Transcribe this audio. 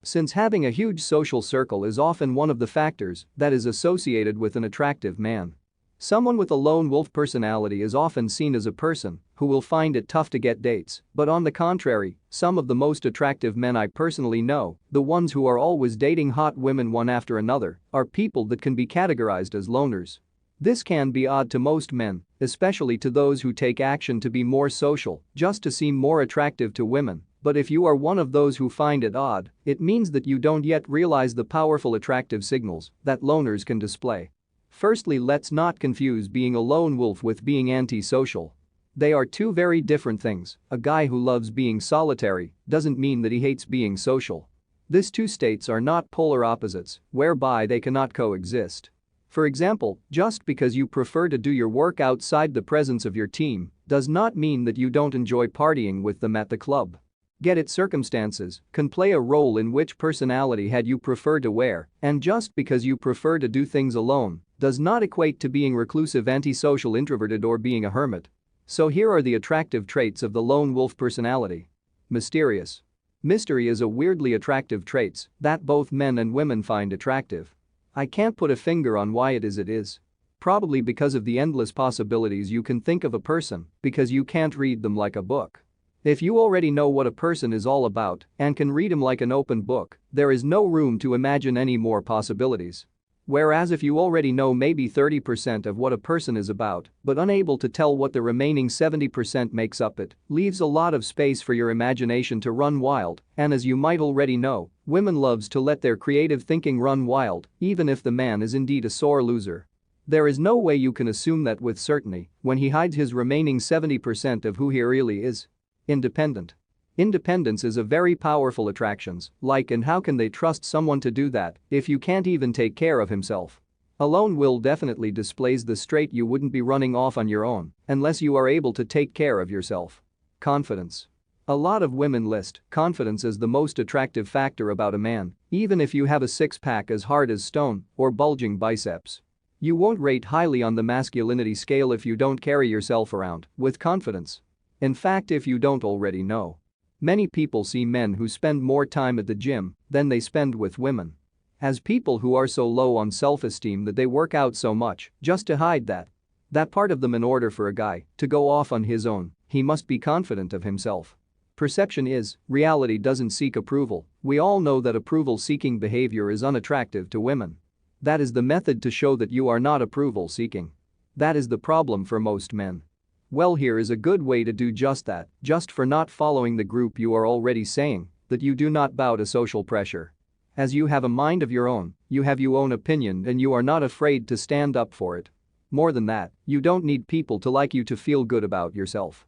since having a huge social circle is often one of the factors that is associated with an attractive man. Someone with a lone wolf personality is often seen as a person who will find it tough to get dates, but on the contrary, some of the most attractive men I personally know, the ones who are always dating hot women one after another, are people that can be categorized as loners. This can be odd to most men, especially to those who take action to be more social just to seem more attractive to women, but if you are one of those who find it odd, it means that you don't yet realize the powerful attractive signals that loners can display. Firstly, let's not confuse being a lone wolf with being antisocial. They are two very different things. A guy who loves being solitary doesn't mean that he hates being social. These two states are not polar opposites, whereby they cannot coexist. For example, just because you prefer to do your work outside the presence of your team does not mean that you don't enjoy partying with them at the club. Get it? Circumstances can play a role in which personality hat you prefer to wear, and just because you prefer to do things alone does not equate to being reclusive, antisocial, introverted, or being a hermit. So here are the attractive traits of the lone wolf personality. Mysterious. Mystery is a weirdly attractive trait that both men and women find attractive. I can't put a finger on why it is. Probably because of the endless possibilities you can think of a person, because you can't read them like a book. If you already know what a person is all about and can read him like an open book, there is no room to imagine any more possibilities. Whereas if you already know maybe 30% of what a person is about, but unable to tell what the remaining 70% makes up, it leaves a lot of space for your imagination to run wild, and as you might already know, women loves to let their creative thinking run wild, even if the man is indeed a sore loser. There is no way you can assume that with certainty when he hides his remaining 70% of who he really is. Independent. Independence is a very powerful attraction, and how can they trust someone to do that if you can't even take care of himself? A lone will definitely displays the trait you wouldn't be running off on your own unless you are able to take care of yourself. Confidence. A lot of women list confidence as the most attractive factor about a man, even if you have a six-pack as hard as stone or bulging biceps. You won't rate highly on the masculinity scale if you don't carry yourself around with confidence. In fact, if you don't already know, many people see men who spend more time at the gym than they spend with women. As people who are so low on self-esteem that they work out so much just to hide that part of them. In order for a guy to go off on his own, he must be confident of himself. Perception is, reality doesn't seek approval. We all know that approval-seeking behavior is unattractive to women. That is the method to show that you are not approval-seeking. That is the problem for most men. Well, here is a good way to do just that, just for not following the group. You are already saying that you do not bow to social pressure. As you have a mind of your own, you have your own opinion and you are not afraid to stand up for it. More than that, you don't need people to like you to feel good about yourself.